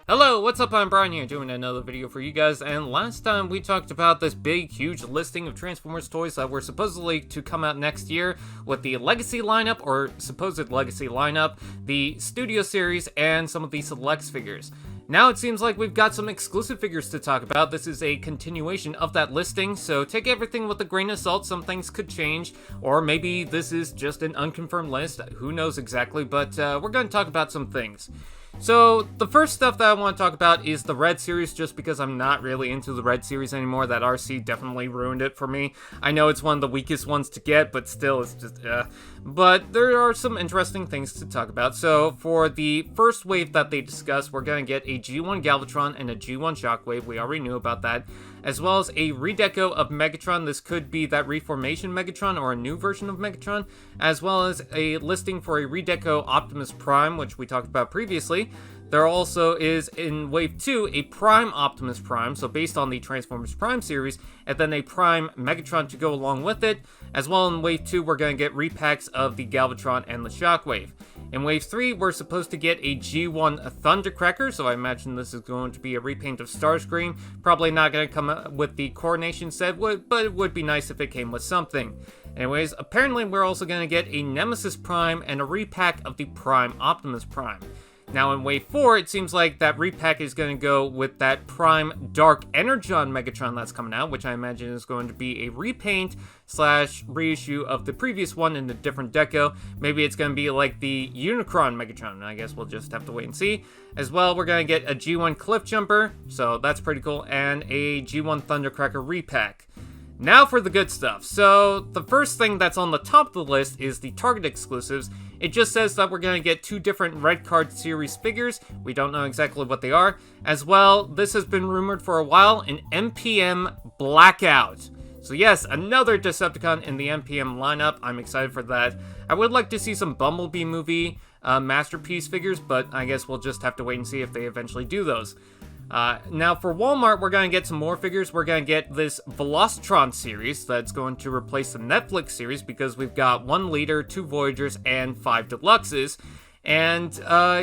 Hello, what's up? I'm Brian here doing another video for you guys, and last time we talked about this big, huge listing of Transformers toys that were supposedly to come out next year with the Legacy lineup, or supposed Legacy lineup, the Studio Series, and some of the Selects figures. Now it seems like we've got some exclusive figures to talk about. This is a continuation of that listing, so take everything with a grain of salt. Some things could change, or maybe this is just an unconfirmed list. Who knows exactly, but we're going to talk about some things. So, the first stuff that I want to talk about is the R.E.D series, just because I'm not really into the R.E.D series anymore. That RC definitely ruined it for me. I know it's one of the weakest ones to get, but still, it's just, But there are some interesting things to talk about. So, for the first wave that they discussed, we're going to get a G1 Galvatron and a G1 Shockwave. We already knew about that. As well as a redeco of Megatron. This could be that Reformation Megatron or a new version of Megatron. As well as a listing for a redeco Optimus Prime, which we talked about previously. There also is, in Wave 2, a Prime Optimus Prime, so based on the Transformers Prime series, and then a Prime Megatron to go along with it. As well, in Wave 2, we're going to get repacks of the Galvatron and the Shockwave. In Wave 3, we're supposed to get a G1 Thundercracker, so I imagine this is going to be a repaint of Starscream. Probably not going to come with the Coronation set, but it would be nice if it came with something. Anyways, apparently we're also going to get a Nemesis Prime and a repack of the Prime Optimus Prime. Now in Wave 4, it seems like that repack is going to go with that Prime Dark Energon Megatron that's coming out, which I imagine is going to be a repaint / reissue of the previous one in a different deco. Maybe it's going to be like the Unicron Megatron. I guess we'll just have to wait and see. As well, we're going to get a G1 Cliff Jumper, so that's pretty cool, and a G1 Thundercracker repack. Now for the good stuff. So, the first thing that's on the top of the list is the Target exclusives. It just says that we're going to get 2 different Red Card series figures. We don't know exactly what they are. As well, this has been rumored for a while, an MPM Blackout. So yes, another Decepticon in the MPM lineup. I'm excited for that. I would like to see some Bumblebee movie Masterpiece figures, but I guess we'll just have to wait and see if they eventually do those. Now for Walmart, we're going to get some more figures. We're going to get this Velocitron series that's going to replace the Netflix series because we've got 1 Leader, 2 Voyagers, and 5 Deluxes. And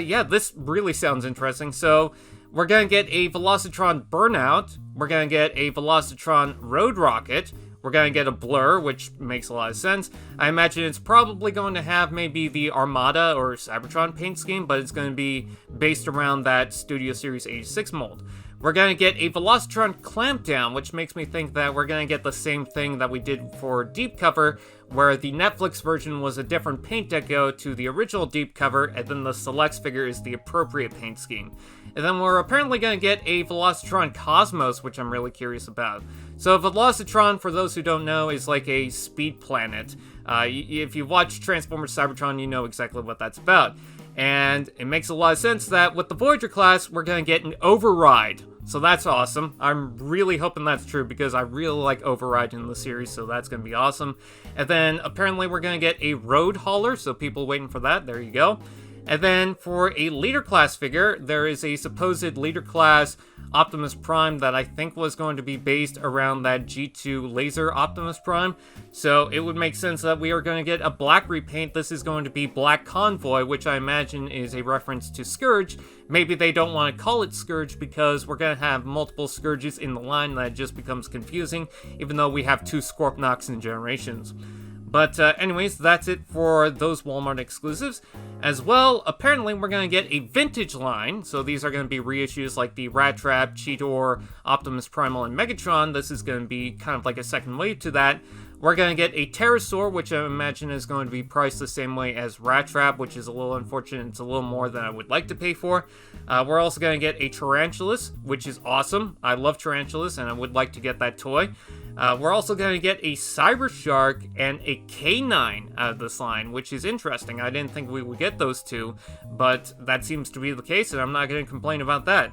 yeah, this really sounds interesting. So we're going to get a Velocitron Burnout. We're going to get a Velocitron Road Rocket. We're going to get a Blur, which makes a lot of sense. I imagine it's probably going to have maybe the Armada or Cybertron paint scheme, but it's going to be based around that Studio Series 86 mold. We're going to get a Velocitron Clampdown, which makes me think that we're going to get the same thing that we did for Deep Cover, where the Netflix version was a different paint deco to the original Deep Cover, and then the Selects figure is the appropriate paint scheme. And then we're apparently going to get a Velocitron Cosmos, which I'm really curious about. So Velocitron, for those who don't know, is like a speed planet. If you watch Transformers Cybertron, you know exactly what that's about. And it makes a lot of sense that with the Voyager class, we're going to get an Override. So that's awesome. I'm really hoping that's true because I really like Override in the series, so that's going to be awesome. And then apparently we're going to get a Road Hauler, so people waiting for that. There you go. And then for a Leader Class figure, there is a supposed Leader Class Optimus Prime that I think was going to be based around that G2 Laser Optimus Prime. So it would make sense that we are going to get a black repaint. This is going to be Black Convoy, which I imagine is a reference to Scourge. Maybe they don't want to call it Scourge because we're going to have multiple Scourges in the line that just becomes confusing, even though we have 2 Scorponoks in Generations. But anyways, that's it for those Walmart exclusives. As well, apparently we're going to get a vintage line. So these are going to be reissues like the Rat Trap, Cheetor, Optimus Primal, and Megatron. This is going to be kind of like a second wave to that. We're going to get a Pterosaur, which I imagine is going to be priced the same way as Rat Trap, which is a little unfortunate. It's a little more than I would like to pay for. We're also going to get a Tarantulas, which is awesome. I love Tarantulas, and I would like to get that toy. We're also going to get a Cyber Shark and a K9 out of this line, which is interesting. I didn't think we would get those two, but that seems to be the case, and I'm not going to complain about that.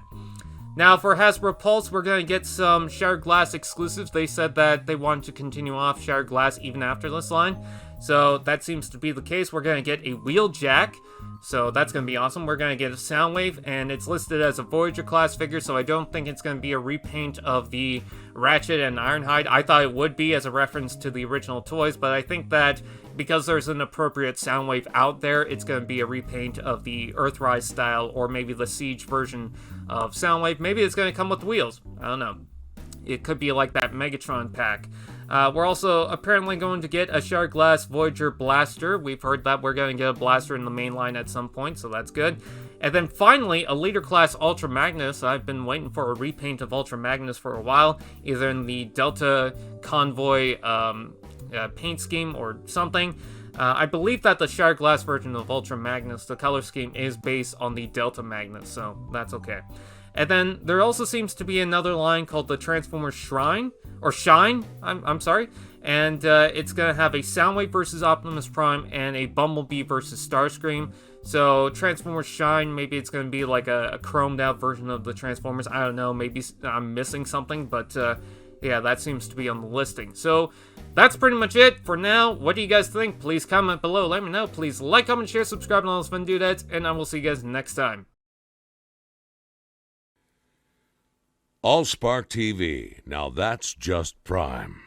Now, for Hasbro Pulse, we're going to get some Shattered Glass exclusives. They said that they wanted to continue off Shattered Glass even after this line. So that seems to be the case. We're going to get a wheel jack, so that's going to be awesome. We're going to get a Soundwave, and it's listed as a Voyager class figure, so I don't think it's going to be a repaint of the Ratchet and Ironhide. I thought it would be as a reference to the original toys, but I think that because there's an appropriate Soundwave out there, it's going to be a repaint of the Earthrise style, or maybe the Siege version of Soundwave. Maybe it's going to come with wheels. I don't know. It could be like that Megatron pack. We're also apparently going to get a Shard Glass Voyager blaster. We've heard that we're going to get a blaster in the main line at some point, so that's good. And then finally, a Leader Class Ultra Magnus. I've been waiting for a repaint of Ultra Magnus for a while, either in the Delta Convoy paint scheme or something. I believe that the Shard Glass version of Ultra Magnus, the color scheme, is based on the Delta Magnus, so that's okay. And then there also seems to be another line called the Transformers Shrine, or Shine, I'm sorry, and it's going to have a Soundwave versus Optimus Prime and a Bumblebee versus Starscream. So Transformers Shine, maybe it's going to be like a chromed out version of the Transformers. I don't know, maybe I'm missing something, but yeah, that seems to be on the listing. So that's pretty much it for now. What do you guys think? Please comment below, let me know. Please like, comment, share, subscribe, and all those fun dudettes, and I will see you guys next time. AllSpark TV. Now that's just prime.